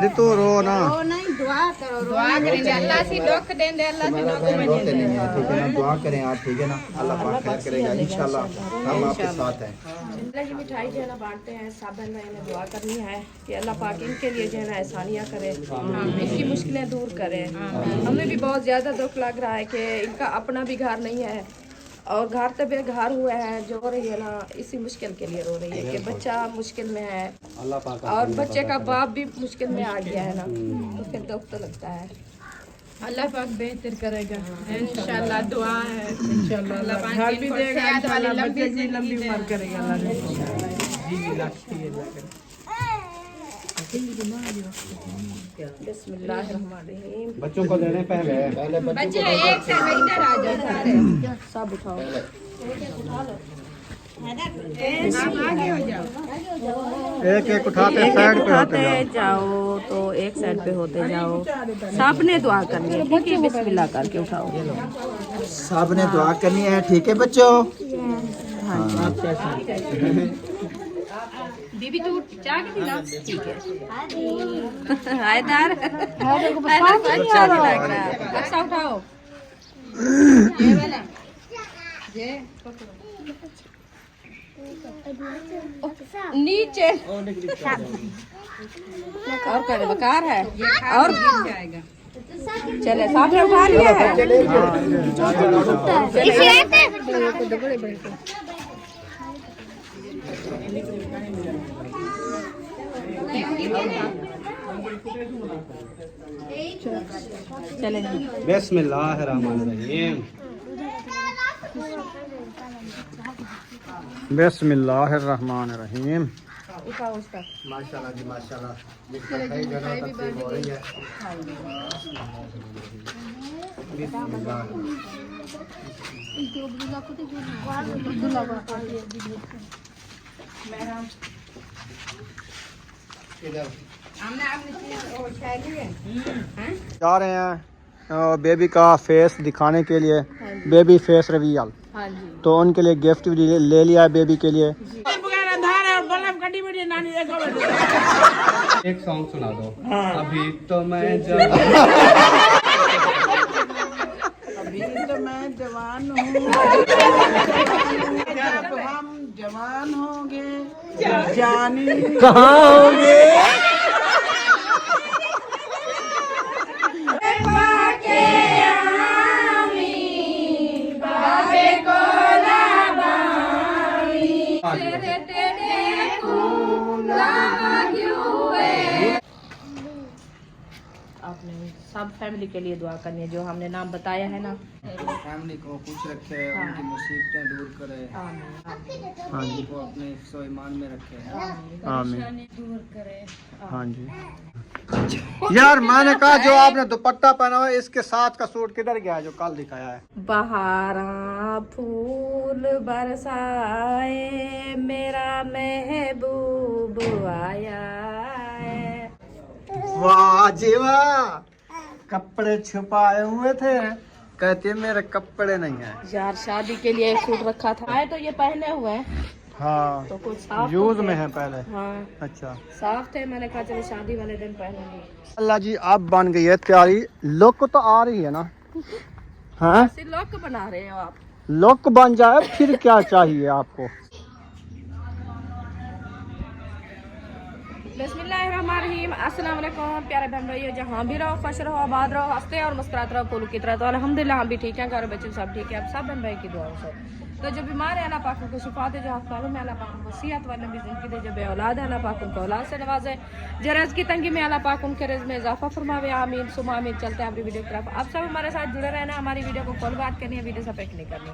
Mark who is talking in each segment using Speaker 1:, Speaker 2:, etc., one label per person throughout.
Speaker 1: अरे तो रो ना,
Speaker 2: रो नहीं, दुआ करो।
Speaker 3: दुआ करेंगे अल्लाह से दुख देंगे, अल्लाह से दुख
Speaker 1: रोते नहीं है, ठीक है ना। दुआ करें आप, ठीक है ना। अल्लाह पाक खैर करेगा इंशाल्लाह, हम आपके साथ हैं।
Speaker 4: जिंदगी मिठाई जो है ना बांटते हैं, सब बहन भाई ने दुआ करनी है कि अल्लाह पाक इनके लिए जो है ना आसानियाँ करे, इनकी मुश्किलें दूर करे। हमें भी बहुत ज़्यादा दुख लग रहा है कि इनका अपना भी घर नहीं है और घर तब घर हुआ है, जो रही है ना इसी मुश्किल के लिए रो रही है कि बच्चा मुश्किल में है और बच्चे का बाप भी मुश्किल में आ गया है ना, तो फिर दुख तो लगता है।
Speaker 3: अल्लाह पाक बेहतर करेगा इंशाल्लाह, दुआ है
Speaker 2: इंशाल्लाह
Speaker 3: अल्लाह पाक
Speaker 2: घर भी
Speaker 3: इनको
Speaker 2: देगा,
Speaker 3: सेहत वाली
Speaker 2: इंशाल्लाह
Speaker 3: लंबी
Speaker 2: बच्चे की लंबी
Speaker 3: जिंदगी
Speaker 2: उम्र
Speaker 3: दे।
Speaker 2: करेगा अल्लाह ने। जी जी लगती है
Speaker 4: बिस्मिल्लाहिर्रहमानिर्रहीम।
Speaker 1: बच्चों को देने पहले
Speaker 3: बच्चे एक से इधर आ जाओ सारे,
Speaker 4: सब उठाओ।
Speaker 3: आप आगे हो जाओ।
Speaker 1: एक एक उठाते साइड पे होते जाओ।
Speaker 4: जाओ तो एक साइड पे होते जाओ। सबने दुआ करनी है, ठीक है, बिस्मिल्लाह करके उठाओ।
Speaker 1: सबने दुआ करनी है, ठीक है बच्चों।
Speaker 3: बीबी तू चाय के पिला।
Speaker 4: ठीक है। हैदर अच्छा नहीं लग रहा है, अच्छा उठाओ।
Speaker 3: ये वाला ये
Speaker 4: नीचे और कर बकार है और
Speaker 3: गिर जाएगा।
Speaker 4: चले साथ में उठा लिया है। चले
Speaker 1: बिस्मिल्लाहिर्रहमानिर्रहीम। बिस्मिल्लाहिर्रहमानिर्रहीम।
Speaker 4: उठाओ उसका।
Speaker 1: माशाल्लाह जी माशाल्लाह, सही जगह तकलीफ हो रही है। बिस्मिल्लाह।
Speaker 3: हमने आपने और चाय लिए हैं।
Speaker 1: जा रहे हैं बेबी का फेस दिखाने के लिए, बेबी फेस रिवील।
Speaker 4: हाँ जी,
Speaker 1: तो उनके लिए गिफ्ट भी ले लिया है बेबी के लिए।
Speaker 5: एक सॉन्ग सुना दो। अभी तो मैं जब
Speaker 2: अभी तो मैं जवान हूँ, जब हम जवान होंगे जानी
Speaker 1: कहाँ होंगे?
Speaker 4: आपने सब फैमिली के लिए दुआ करनी है, जो हमने नाम बताया है ना।
Speaker 5: फैमिली को खुश रखे, उनकी मुसीबतें दूर करे,
Speaker 4: आमीन
Speaker 1: हाँ जी
Speaker 5: उनको अपने हिफ्ज़ो ईमान में रखे।
Speaker 1: आमीन।
Speaker 3: दूर करे।
Speaker 1: हाँ जी। यार मैंने कहा जो आपने दुपट्टा पहना हुआ है इसके साथ का सूट किधर गया है जो कल दिखाया है?
Speaker 4: बहारा फूल बरसाए मेरा महबूब आया है।
Speaker 1: वाह जी वाह, कपड़े छुपाए हुए थे, कहते मेरे कपड़े नहीं है।
Speaker 4: यार शादी के लिए एक सूट रखा था, आए तो ये पहने हुए हैं,
Speaker 1: हाँ
Speaker 4: तो कुछ साफ
Speaker 1: यूज
Speaker 4: तो
Speaker 1: में
Speaker 4: थे।
Speaker 1: है पहले।
Speaker 4: हाँ
Speaker 1: अच्छा
Speaker 4: साफ थे, मैंने कहा चलो शादी वाले दिन पहनूंगी।
Speaker 1: अल्लाह जी अब बन गई है तैयारी। लुक तो आ रही है ना? हाँ
Speaker 4: ऐसे लोग बना रहे हो आप।
Speaker 1: लुक बन जाए फिर क्या चाहिए आपको?
Speaker 4: बिस्मिल्लाहिर्रहमानिर्रहीम। अस्सलाम वालेकुम प्यारे बहन भाइयों, जहाँ भी रहो खुश रहो, आबाद रहो, हंसते और मुस्कुराते रहो, कोलू की तरह। तो अल्हम्दुलिल्लाह हम भी ठीक हैं, घर बच्चे सब ठीक है। अब सब बहन भाई की दुआ से तो जो बीमार है अल्लाह पाक उनको शिफा दे, जो अस्पतालों में अल्लाह पाक उनको सेहत वाली लंबी जिंदगी दे, जो बे औलाद है अल्लाह पाक उनको औलाद से नवाजे, जो रिज़्क़ की तंगी में अल्लाह पाक उनके रिज़्क़ में इजाफा फरमावे। आमीन सुमा आमीन। चलते हैं अपनी वीडियो की तरफ। आप सब हमारे साथ जुड़े रहना, हमारी वीडियो को फॉलो बात करनी है, वीडियो से पिक नहीं करनी।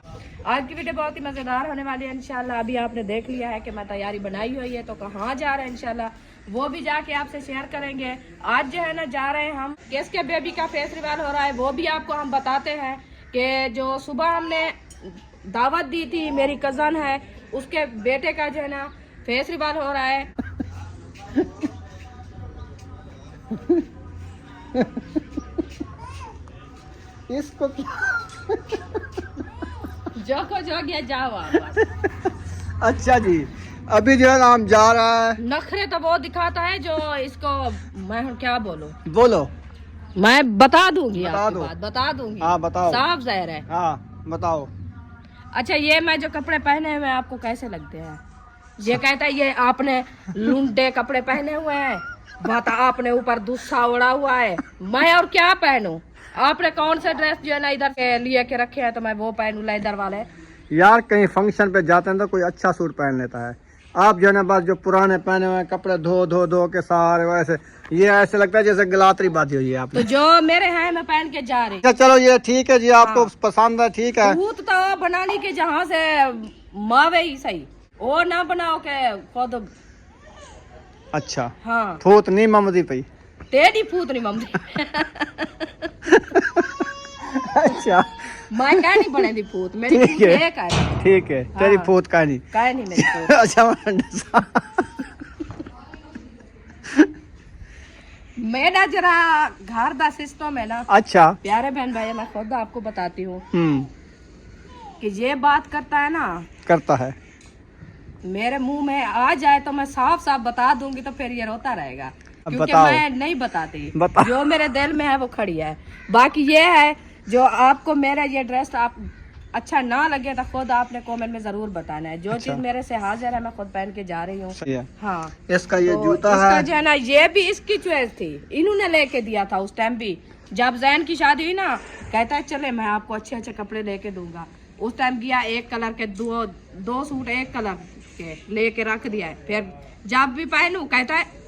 Speaker 4: आज की वीडियो बहुत ही मज़ेदार होने वाली है इंशाल्लाह। अभी आपने देख लिया है कि मैं तैयारी बनाई हुई है, तो कहाँ जा रहे हैं इंशाल्लाह वो भी जाके आपसे शेयर करेंगे। आज जो है ना जा रहे हैं हम, किसके बेबी का फेस रिवील हो रहा है वो भी आपको हम बताते हैं। कि जो सुबह हमने दावत दी थी, मेरी कज़न है उसके बेटे का जो है ना फेस रिवील हो रहा है।
Speaker 1: इसको
Speaker 4: जो को जो गया जाओ आप।
Speaker 1: अच्छा जी, अभी जो है ना हम जा रहा है।
Speaker 4: नखरे तो बहुत दिखाता है जो इसको मैं क्या बोलूं।
Speaker 1: बोलो।
Speaker 4: मैं बता दूंगी
Speaker 1: बता
Speaker 4: आपकी
Speaker 1: दो।
Speaker 4: बात बता दूंगी।
Speaker 1: हाँ बताओ।
Speaker 4: साफ जहर है।
Speaker 1: हाँ बताओ।
Speaker 4: अच्छा ये मैं जो कपड़े पहने हुए हैं आपको कैसे लगते हैं? ये कहता है ये आपने लुंडे कपड़े पहने हुए हैं, बता आपने ऊपर दूसरा उड़ा हुआ है, मैं और क्या पहनूं? आपने कौन सा ड्रेस जो है ना इधर के लिए के रखे हैं तो मैं वो पहनूं लेदर वाले?
Speaker 1: यार कहीं फंक्शन पे जाते हैं तो कोई अच्छा सूट पहन लेता है। आप जो है ना बस जो पुराने पहने हुए कपड़े धो के सारे वैसे, ये ऐसे लगता है जैसे गलातरी बांधी हुई है आपने।
Speaker 4: तो जो मेरे हैं मैं पहन के जा रही।
Speaker 1: अच्छा चलो ये ठीक है जी, आपको पसंद है ठीक है।
Speaker 4: भूत तो बनाने के जहाँ से मावे ही सही, वो ना बनाओ के खुद।
Speaker 1: अच्छा
Speaker 4: हाँ
Speaker 1: फूत नहीं ममदी पई।
Speaker 4: तेरी फूत नहीं मम्मी।
Speaker 1: अच्छा
Speaker 4: मैं क्या नहीं बने दी फूत, मेरी
Speaker 1: ठीक
Speaker 4: फूत
Speaker 1: है।
Speaker 4: एक है।
Speaker 1: ठीक है तेरी
Speaker 4: हाँ।
Speaker 1: फूत का नहीं।
Speaker 4: काय नहीं मेरी फूत।
Speaker 1: अच्छा
Speaker 4: मेरा जरा घर का सिस्टम है ना।
Speaker 1: अच्छा।
Speaker 4: प्यारे बहन भाई मैं खुद आपको बताती हूँ
Speaker 1: हम्म।
Speaker 4: कि ये बात करता है ना,
Speaker 1: करता है।
Speaker 4: मेरे मुंह में आ जाए तो मैं साफ साफ बता दूंगी तो फिर ये रोता रहेगा,
Speaker 1: अब
Speaker 4: क्योंकि
Speaker 1: बताओ।
Speaker 4: मैं नहीं बताती।
Speaker 1: बता।
Speaker 4: जो मेरे दिल में है वो खड़ी है। बाकी ये है जो आपको मेरा ये ड्रेस आप अच्छा ना लगे तो खुद आपने कमेंट में जरूर बताना है। जो
Speaker 1: अच्छा।
Speaker 4: चीज मेरे से हाजिर है मैं खुद पहन के जा रही हूँ।
Speaker 1: सही है।
Speaker 4: हाँ
Speaker 1: इसका ये
Speaker 4: तो
Speaker 1: जूता
Speaker 4: इसका
Speaker 1: है।
Speaker 4: जो है ना ये भी इसकी चॉइस थी, इन्होंने लेके दिया था उस टाइम भी जब जैन की शादी हुई ना। कहता है चले मैं आपको अच्छे अच्छे कपड़े लेके दूंगा। उस टाइम गया एक कलर के दो सूट एक कलर के लेके रख दिया है। फिर जब भी पहनू कहता है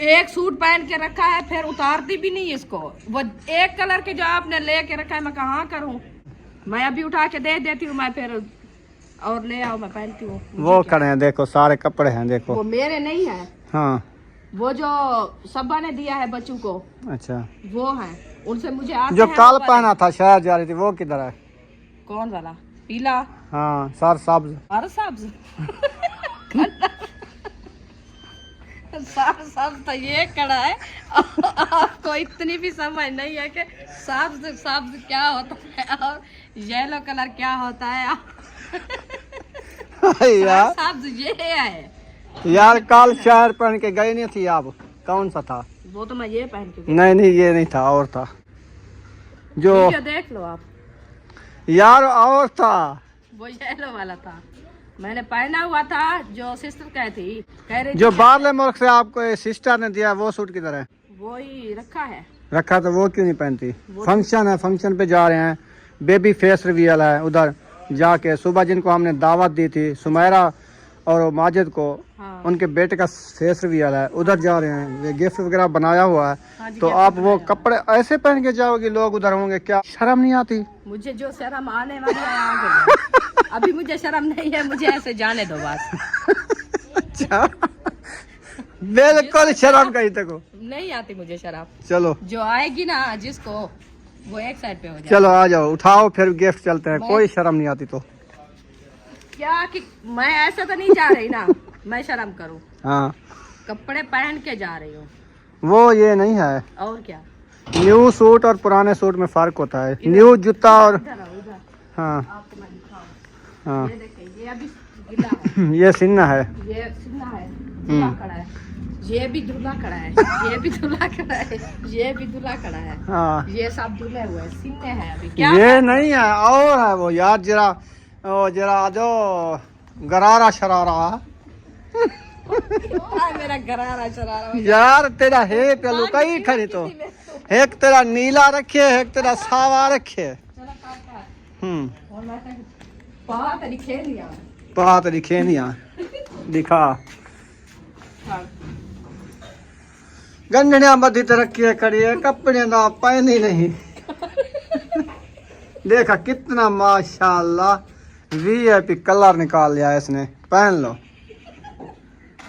Speaker 4: एक सूट पहन के रखा है, फिर उतारती भी नहीं इसको। वो एक कलर के जो आपने लेके रखा है मैं कहाँ करूँ, मैं अभी उठा के दे देती हूँ, मैं फिर और ले आओ मैं पहनती हूँ।
Speaker 1: वो खड़े हैं देखो, सारे कपड़े हैं देखो।
Speaker 4: वो मेरे नहीं है,
Speaker 1: हाँ
Speaker 4: वो जो सब्बा ने दिया है बच्चों को
Speaker 1: अच्छा।
Speaker 4: वो है, उनसे मुझे आते
Speaker 1: जो
Speaker 4: हैं
Speaker 1: कल
Speaker 4: वो वाले।
Speaker 1: पहना था शहर जा रही थी वो किधर है?
Speaker 4: कौन वाला? पीला
Speaker 1: हाँ सर सब्ज।
Speaker 4: और सब्ज। सर सब्ज तो ये कड़ा है। आपको इतनी भी समझ नहीं है कि सब्ज सब्ज क्या होता है और येलो कलर क्या होता है।
Speaker 1: यार
Speaker 4: सब्ज ये है।
Speaker 1: यार कल शहर पहन के गए नहीं थी आप? कौन सा था?
Speaker 4: वो तो मैं ये पहन के
Speaker 1: नहीं ये नहीं था, और था जो।
Speaker 4: वीडियो देख लो आप,
Speaker 1: यार और था
Speaker 4: वो येलो वाला था। मैंने पहना हुआ था जो सिस्टर कह थी, कह रही
Speaker 1: जो
Speaker 4: थी
Speaker 1: बाहरले मुल्क से आपको सिस्टर ने दिया, वो सूट किधर है?
Speaker 4: वो ही रखा है।
Speaker 1: रखा तो वो क्यों नहीं पहनती? फंक्शन है, फंक्शन पे जा रहे हैं, बेबी फेस रिवील है, उधर जाके सुबह जिनको हमने दावत दी थी सुमेरा और माजिद को,
Speaker 4: हाँ।
Speaker 1: उनके बेटे का फेस रिवील है, उधर जा रहे हैं। वे गिफ्ट वगैरह बनाया हुआ है।
Speaker 4: हाँ जी,
Speaker 1: तो
Speaker 4: गिफ्ट
Speaker 1: आप वो
Speaker 4: बनाया।
Speaker 1: कपड़े ऐसे पहन के जाओगे, लोग उधर होंगे, क्या शर्म नहीं आती?
Speaker 4: मुझे जो शर्म आने वाली है आ गई है। अभी मुझे शर्म नहीं है, मुझे ऐसे जाने दो बस।
Speaker 1: अच्छा बिल्कुल शर्म कहीं तक
Speaker 4: नहीं आती मुझे शर्म।
Speaker 1: चलो
Speaker 4: जो आएगी ना जिसको, वो एक साइड पे हो जाए।
Speaker 1: चलो आ जाओ, उठाओ फिर गिफ्ट चलते हैं।
Speaker 4: मैं-
Speaker 1: कोई शर्म नहीं आती तो
Speaker 4: क्या कि मैं ऐसा तो नहीं जा रही ना मैं शर्म करूं।
Speaker 1: हाँ
Speaker 4: कपड़े पहन के जा रही हूँ
Speaker 1: वो ये नहीं है।
Speaker 4: और क्या।
Speaker 1: न्यू सूट और पुराने सूट में फर्क होता है। न्यू जूता और
Speaker 4: इधर आओ, इधर
Speaker 1: हाँ
Speaker 4: आपको मैं दिखाऊं।
Speaker 1: हाँ
Speaker 4: ये देखिए ये अभी गिला है,
Speaker 1: ये सिन्ना है।
Speaker 4: ये सिन्ना है, दूल्हा खड़ा है, ये भी दूल्हा खड़ा है, ये भी दूल्हा खड़ा है, ये भी दूल्हा खड़ा है,
Speaker 1: हाँ
Speaker 4: ये सब दूल्हे हुए हैं, सिन्ने हैं अभी। क्या
Speaker 1: ये नहीं है, और है वो यार जरा जो गरारा शरारा।
Speaker 4: मेरा गरारा शरारा
Speaker 1: यार तेरा है पहलू कई खरी तो, एक तेरा नीला रखे, एक तेरा सावा रखे।
Speaker 4: और मैं कहीं बात नहीं खेल लिया।
Speaker 1: बात दिखे नहीं दिखा गंढनिया बदी तरक्की करी है, कपड़े ना पहनी नहीं। देखा कितना माशाल्लाह वीआईपी कलर निकाल लिया इसने, पहन लो।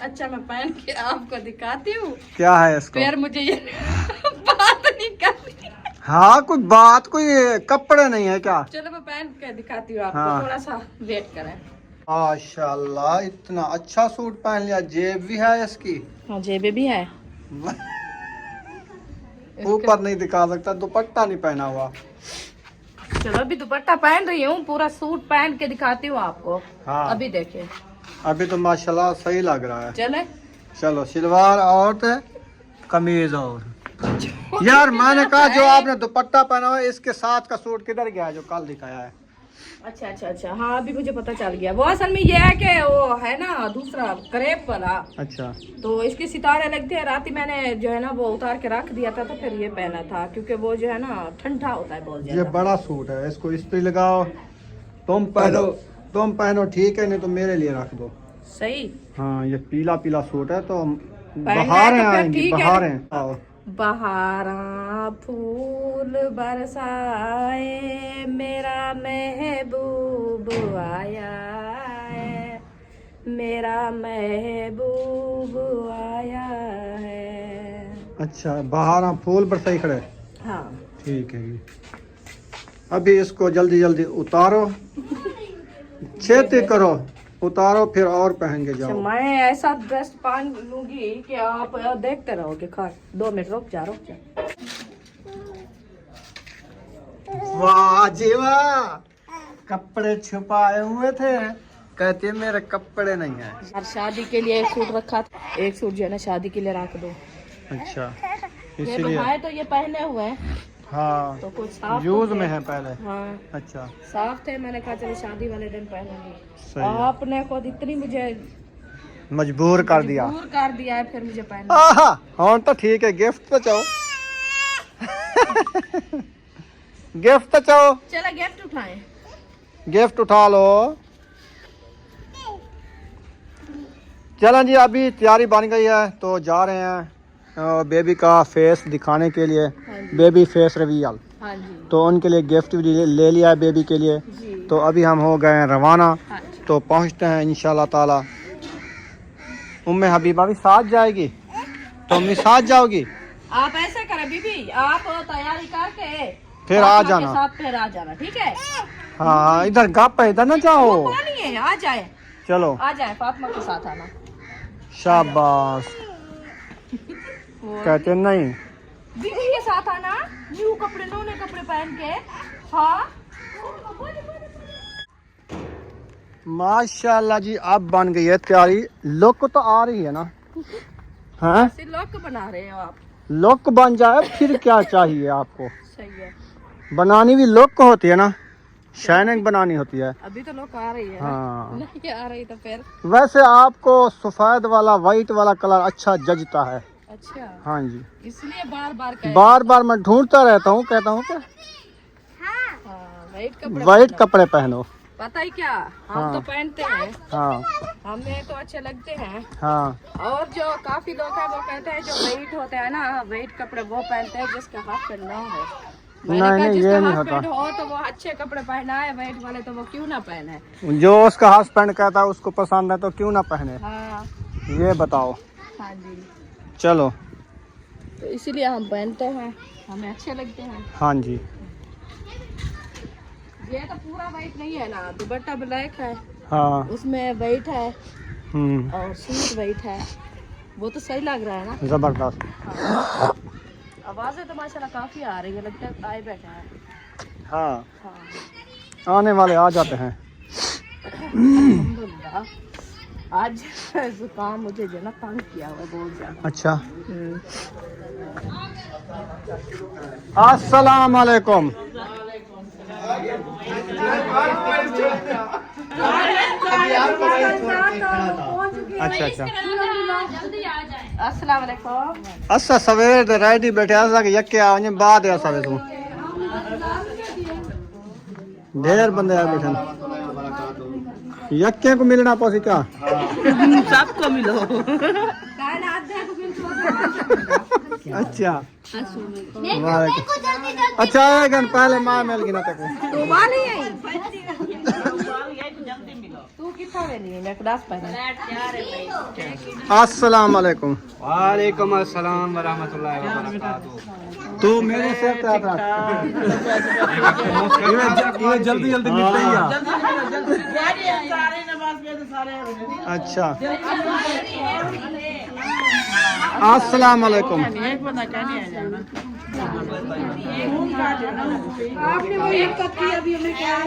Speaker 4: अच्छा मैं पहन के आपको दिखाती हूँ,
Speaker 1: क्या है इसको?
Speaker 4: फिर मुझे ये बात नहीं करनी।
Speaker 1: हाँ कोई बात, कोई कपड़े नहीं है क्या?
Speaker 4: चलो मैं पहन के दिखाती हूँ आपको,
Speaker 1: हाँ।
Speaker 4: थोड़ा सा वेट करें।
Speaker 1: माशाल्लाह इतना अच्छा सूट पहन लिया, जेब भी है इसकी।
Speaker 4: हाँ जेबे भी है।
Speaker 1: ऊपर नहीं दिखा सकता, दुपट्टा नहीं पहना हुआ।
Speaker 4: चलो अभी दुपट्टा पहन रही हूँ, पूरा सूट पहन के दिखाती हूँ आपको।
Speaker 1: हाँ
Speaker 4: अभी देखिए
Speaker 1: अभी तो माशाल्लाह सही लग रहा है।
Speaker 4: चले
Speaker 1: चलो सलवार और कमीज और यार मैंने कहा जो आपने दुपट्टा पहना हुआ है इसके साथ का सूट किधर गया है जो कल दिखाया है?
Speaker 4: अच्छा हाँ अभी मुझे पता चल गया। वो असल में ये है कि वो है ना दूसरा क्रेप वाला।
Speaker 1: अच्छा
Speaker 4: तो इसके सितारे लगते हैं। रात ही मैंने जो है ना वो उतार के रख दिया था तो फिर ये पहना था क्योंकि वो जो है ना ठंडा होता है बहुत
Speaker 1: ये
Speaker 4: ज्यादा।
Speaker 1: बड़ा सूट है, इसको इस्त्री लगाओ, तुम पहनो ठीक है, नहीं तो मेरे लिए रख दो।
Speaker 4: सही।
Speaker 1: हाँ ये पीला पीला सूट है तो
Speaker 4: पहनना है
Speaker 1: बहारें
Speaker 4: तो फिर
Speaker 1: आएंगी,
Speaker 4: ठीक है।
Speaker 1: बहारें आओ।
Speaker 4: बहारा फूल बरसाए मेरा महबूब आया है, मेरा महबूब आया है।
Speaker 1: अच्छा बहारा फूल बरसाई खड़े,
Speaker 4: हाँ
Speaker 1: ठीक है जी। अभी इसको जल्दी जल्दी उतारो, छेती करो, उतारो फिर और पहन के
Speaker 4: अच्छा,
Speaker 1: जाओ।
Speaker 4: मैं ऐसा ड्रेस पहन लूंगी कि आप देखते रहोगे। खैर 2 मिनट रुक जा।
Speaker 1: वाह जी वाह, कपड़े छुपाए हुए थे, कहते मेरे कपड़े नहीं है।
Speaker 4: और शादी के लिए एक सूट रखा था, एक सूट जो है ना शादी के लिए रख दो।
Speaker 1: अच्छा
Speaker 4: ये
Speaker 1: इसीलिए
Speaker 4: बहाए तो ये पहने हुए हैं
Speaker 1: हाँ
Speaker 4: तो कुछ साफ
Speaker 1: यूज
Speaker 4: तो
Speaker 1: में
Speaker 4: थे।
Speaker 1: है पहले।
Speaker 4: हाँ
Speaker 1: अच्छा
Speaker 4: साफ थे। मैंने कहा चलो शादी वाले दिन पहनूंगी।
Speaker 1: सही है।
Speaker 4: आपने खुद इतनी मुझे
Speaker 1: मजबूर कर दिया।
Speaker 4: दूर कर दिया है फिर मुझे पहनना।
Speaker 1: आहा हाँ तो ठीक है, गिफ्ट तो चाहो गिफ्ट तो चाहो,
Speaker 4: चलो गिफ्ट उठाएं।
Speaker 1: गिफ्ट उठा लो। चलें जी, अभी तैयारी बन गई है तो जा रहे हैं बेबी का फेस दिखाने के लिए, बेबी फेस रिवील।
Speaker 4: हाँ जी
Speaker 1: तो उनके लिए गिफ्ट भी ले लिया है बेबी के लिए।
Speaker 4: जी।
Speaker 1: तो अभी हम हो गए हैं रवाना,
Speaker 4: हाँ जी।
Speaker 1: तो पहुंचते हैं इंशाल्लाह ताला। उम्मे हबीबा भी साथ जाएगी, तो अम्मी साथ जाओगी,
Speaker 4: आप ऐसे करें बीबी, आप तैयारी करके
Speaker 1: फिर आ
Speaker 4: फातिमा के
Speaker 1: जाना।
Speaker 4: साथ फिर आ जाना, ठीक है?
Speaker 1: हाँ इधर गप है, इधर ना जाओ।
Speaker 4: वो कौन है? आ जाए,
Speaker 1: चलो
Speaker 4: आ जाए, फातिमा के साथ आना।
Speaker 1: शाबाश। कहते नहीं
Speaker 4: बीबी के साथ आना, न्यू कपड़े, नए कपड़े पहन के। हाँ
Speaker 1: माशाल्लाह जी, अब बन गई है तैयारी। लुक तो आ रही है ना? हाँ
Speaker 4: ऐसे लुक बना रहे हो आप।
Speaker 1: लुक बन जाए फिर क्या चाहिए आपको?
Speaker 4: सही है।
Speaker 1: बनानी भी लुक होती है ना, शाइनिंग बनानी होती है।
Speaker 4: अभी तो लुक आ रही है ना?
Speaker 1: हाँ
Speaker 4: नहीं आ रही तो फिर।
Speaker 1: वैसे आपको सफेद वाला वाइट वाला कलर अच्छा जचता है।
Speaker 4: अच्छा
Speaker 1: हाँ जी,
Speaker 4: इसलिए बार बार
Speaker 1: बार बार मैं ढूंढता रहता हूँ, कहता हूँ कि
Speaker 4: वाइट कपड़े
Speaker 1: वाइट
Speaker 4: पहनो।
Speaker 1: कपड़े पहनो।
Speaker 4: पता ही क्या, हम
Speaker 1: हाँ।
Speaker 4: तो पहनते हैं,
Speaker 1: हाँ
Speaker 4: हमें तो अच्छे लगते हैं।
Speaker 1: हाँ
Speaker 4: और जो काफी लोग हैं वो कहते हैं जो वेट होते हैं ना, वेट कपड़े वो पहनते हैं जिसका हस्बैंड ना हो। मैंने कहा
Speaker 1: नहीं,
Speaker 4: जिसका
Speaker 1: ये नहीं
Speaker 4: हस्बैंड
Speaker 1: होता।
Speaker 4: हो तो वो अच्छे कपड़े पहना है, वेट वाले तो वो क्यों ना पहने।
Speaker 1: जो उसका हस्बैंड कहता है उसको पसंद है तो क्यों ना पहने,
Speaker 4: हाँ
Speaker 1: ये बताओ।
Speaker 4: हाँ जी,
Speaker 1: चलो
Speaker 4: तो इसीलिए हम पहनते हैं, हमें अच्छे लगते हैं।
Speaker 1: हाँ जी।
Speaker 4: ये तो पूरा वेट नहीं है ना, दुपट्टा ब्लैक है,
Speaker 1: हाँ
Speaker 4: उसमें वेट है और सूट वेट है, वो तो सही लग रहा है ना।
Speaker 1: जबरदस्त।
Speaker 4: आवाजें तो माशाल्लाह काफी आ रही है, लगता है आए बैठे हैं।
Speaker 1: हाँ
Speaker 4: हाँ
Speaker 1: आने वाले आ जाते हैं।
Speaker 4: अल्हम्दुलिल्लाह। आज जुकाम मुझे जो ना तंग किया हुआ बहुत ज्यादा।
Speaker 1: अच्छा अस्सलाम वालेकुम। अच्छा अच्छा
Speaker 4: अस्सलाम वालेकुम।
Speaker 1: अच्छा सवेरे तो रेडी बैठे ऐसा कि यक्के आने बाद है सवेरे तू ढेर बंदे आ बैठे यक्के को मिलना पसी क्या
Speaker 2: सबको मिलो।
Speaker 1: अच्छा वालेकुम। अच्छा आएगा पहले माँ मिल गिना तक
Speaker 4: तू मां नहीं आई, तू कितना वेली है? मैं क्लास पढ़ा।
Speaker 1: अस्सलाम वालेकुम।
Speaker 5: वालेकुम अस्सलाम व रहमतुल्लाहि व बरकातुहू।
Speaker 1: तू मेरे से क्या था?
Speaker 5: ये जल्दी जल्दी निपट गया।
Speaker 1: अच्छा अस्सलाम वालेकुम।
Speaker 3: आपने वो एक कप की अभी हमें क्या है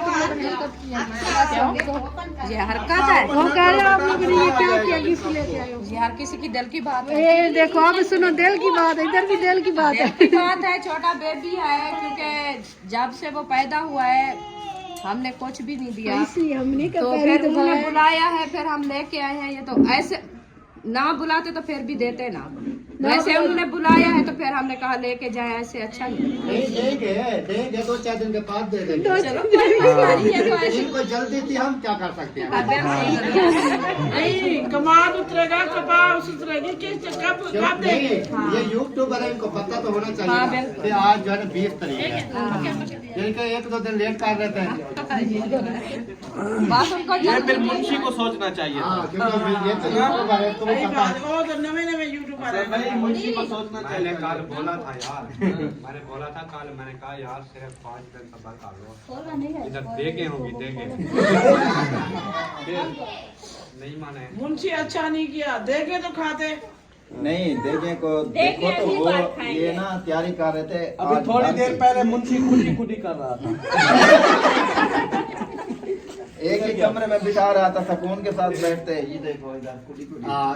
Speaker 4: ये हरकत है,
Speaker 3: वो कह रहे हो आप लोगों ने ये क्या किया, गिफ्ट लेके आए हो?
Speaker 4: ये हर किसी की दिल की बात है।
Speaker 3: ये देखो आप सुनो, दिल की बात है, इधर भी दिल की बात है।
Speaker 4: दिल की बात है, छोटा बेबी है, क्योंकि जब से वो पैदा हुआ है हमने कुछ भी नहीं दिया,
Speaker 3: इसी हमने का
Speaker 4: तो
Speaker 3: पहली
Speaker 4: फिर
Speaker 3: दफा
Speaker 4: उन्होंने
Speaker 3: है।
Speaker 4: बुलाया है, फिर हम लेके आए हैं। ये तो ऐसे ना बुलाते तो फिर भी देते ना, वैसे उन्होंने बुलाया है तो फिर हमने कहा लेके जाए, ऐसे अच्छा नहीं।
Speaker 5: देंगे 2-4 दिन के बाद दे देंगे।
Speaker 4: चलो ये तो ऐसे
Speaker 5: इनको जल्दी थी, हम क्या कर सकते हैं।
Speaker 2: नहीं कमाल उतरेगा, कपास उतरेगी, किस कब
Speaker 5: नहीं,
Speaker 2: देंगे?
Speaker 5: ये यूट्यूबर है, इनको पता तो होना
Speaker 4: हाँ,
Speaker 5: चाहिए ना।
Speaker 4: बिल्कुल।
Speaker 5: कि आज जो है ना 20 तारीख है, जिनके 1-2 दिन लेट कर देते हैं।
Speaker 4: बात उनको
Speaker 6: फिर मुंशी को सोचना चाहिए।
Speaker 5: हाँ, क्योंकि ये तो यूट्यूबर है, तुम्हें
Speaker 2: सही
Speaker 5: पता
Speaker 2: बात
Speaker 5: है।
Speaker 2: है, वो तो नवे यूट्यूबर है।
Speaker 6: भाई मुंशी को सोचना
Speaker 7: मैंने
Speaker 6: चाहिए।
Speaker 7: कल बोला था यार, मैंने बोला था कल, मैंने कहा यार सिर्फ 5 दिन सब्र कर लो, इधर देगे होगी देगे। नहीं माने।
Speaker 2: मुंशी अच्छा नहीं किया, देखे तो खाते।
Speaker 8: नहीं देखे को देखो तो वो ये ना तैयारी कर रहे थे।
Speaker 6: अभी
Speaker 8: आज
Speaker 6: थोड़ी
Speaker 8: बात
Speaker 6: देर
Speaker 8: से-
Speaker 6: पहले मुंशी खुदी कर रहा था।
Speaker 8: एक ही कमरे में बिठा रहा था, सुकून के साथ बैठते। ये देखो इधर कुटी कुटी।
Speaker 5: हाँ,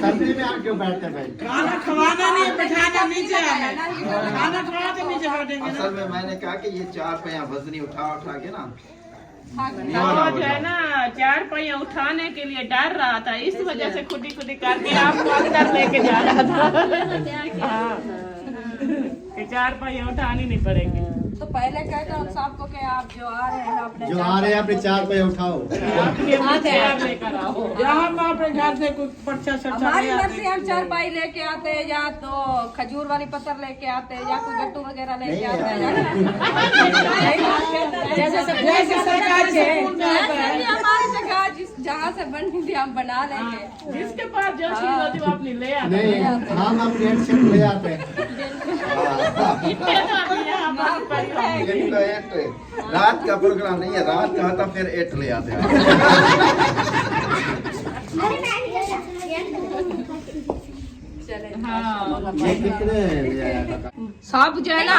Speaker 5: सर्दी में आप क्यों बैठते भाई?
Speaker 2: खाना खवाना नहीं, बैठाना नीचे है। खाना खवा तो नीचे बैठेंगे ना।
Speaker 8: असल में मैंने कहा कि ये 4 पहिया वजनी उठा उठा के ना
Speaker 9: वो जो है ना 4 पहिया उठाने के लिए डर रहा था, इस वजह से खुदी खुदी करके आपको अंदर लेके जा रहा था। हाँ, कि 4 पहिया उठानी नहीं पड़ेगी।
Speaker 4: तो पहले कहते हम सबको कि आप जो आ रहे हैं ना अपने
Speaker 5: जो आ रहे हैं अपने 4 पे उठाओ।
Speaker 9: आपके मुंह से आप लेकर आओ।
Speaker 2: या हम अपने घर से कोई पर्चा सर्चा
Speaker 4: हमारी
Speaker 2: ले आते।
Speaker 4: मर्जी, हम चारपाई लेके आते हैं, या तो खजूर वाली पत्थर लेके आते हैं, या कोई गट्टू वगैरह लेके आते हैं। जैसे
Speaker 2: सरकारी स्कूल में होता है।
Speaker 4: हमारी जगह जहाँ से बननी थी हम बना लेंगे।
Speaker 9: जिसके पास जो चीज होती है वो अपनी ले आते
Speaker 5: नहीं, हम अपने हेडसेट ले आते हैं।
Speaker 9: हैं। इतने तो अभी यहाँ पर पड़ी होंगी।
Speaker 8: एक तो एट रात का प्रोग्राम नहीं है, रात का होता फिर 8 ले आते हैं।
Speaker 5: ये कितने ले आया था?
Speaker 4: सब जो है ना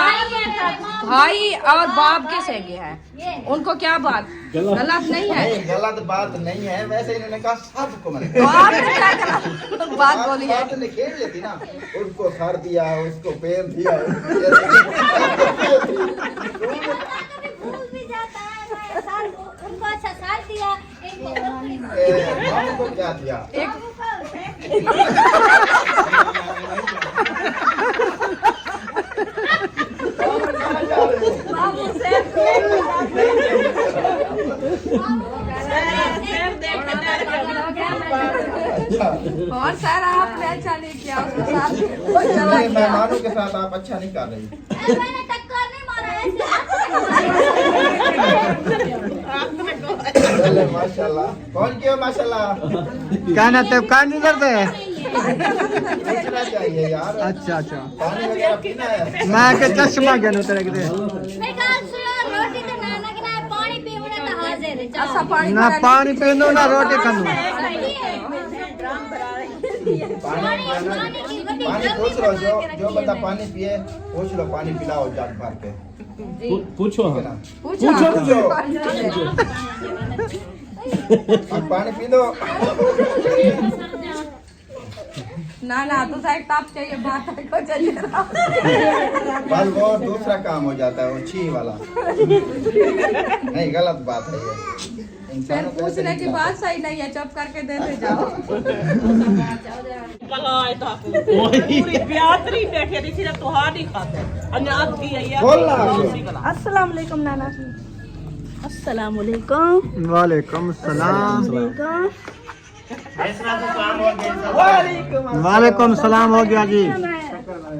Speaker 4: भाई और बाप के सेगे हैं, उनको क्या बात गलत नहीं है।
Speaker 8: नहीं गलत बात नहीं है, वैसे इन्होंने कहा सबको मैंने
Speaker 4: तो आपने क्या गलत बात बोली है?
Speaker 8: बात ने खेल लेती ना, उसको सर दिया, उसको पैर दिया,
Speaker 10: भूल भी जाता है। मैं साल उनको अच्छा साल दिया, इनको
Speaker 8: हमको क्या दिया।
Speaker 4: बाबू से और सर आपने अच्छा नहीं किया, उसके साथ
Speaker 8: नहीं, मेहमानों के साथ आप अच्छा नहीं कर रही।
Speaker 10: मैंने टक्कर नहीं मारा
Speaker 8: चले माशाल्लाह। कौन किया माशाल्लाह।
Speaker 1: कहना तो कान नहीं करते हैं।
Speaker 8: पूछना चाहिए यार।
Speaker 1: अच्छा अच्छा,
Speaker 8: पानी वगैरह पीना है।
Speaker 1: मैं के चश्मा गनो तेरे के
Speaker 10: मैं कल सुनो रोटी तो नाना के ना पानी पीवड़े तो हाजिर है।
Speaker 4: अच्छा पानी
Speaker 1: ना पानी पी दो ना रोटी खा दो।
Speaker 8: पानी पूछ लो, जो बंदा पानी पिए पूछ लो, पानी पिलाओ जग भर के।
Speaker 6: पूछो
Speaker 8: है ना?
Speaker 4: पूछो
Speaker 8: अब पानी पी दो।
Speaker 4: ना ना तो एक ताप चाहिए, बात को चाहिए।
Speaker 8: बस वो दूसरा काम हो जाता है, वो छी वाला। नहीं गलत बात है ये।
Speaker 4: फिर
Speaker 8: इंसानों को ऐसे
Speaker 4: पूछने
Speaker 8: नहीं
Speaker 4: की
Speaker 8: खिलाते।
Speaker 4: बात सही नहीं है, चुप करके देते जाओ।
Speaker 9: पलाए था पूरी बेहतरी देखे थी, सिर्फ तो हाथ ही खाते अनाज थी ये
Speaker 8: बोल रहा हूँ।
Speaker 9: अस्सलाम वालेकुम नाना जी। अस्सलाम वालेकुम।
Speaker 1: वालेकुम सलाम।
Speaker 8: वालेकुम
Speaker 1: वालेकुम सलाम हो गया जी।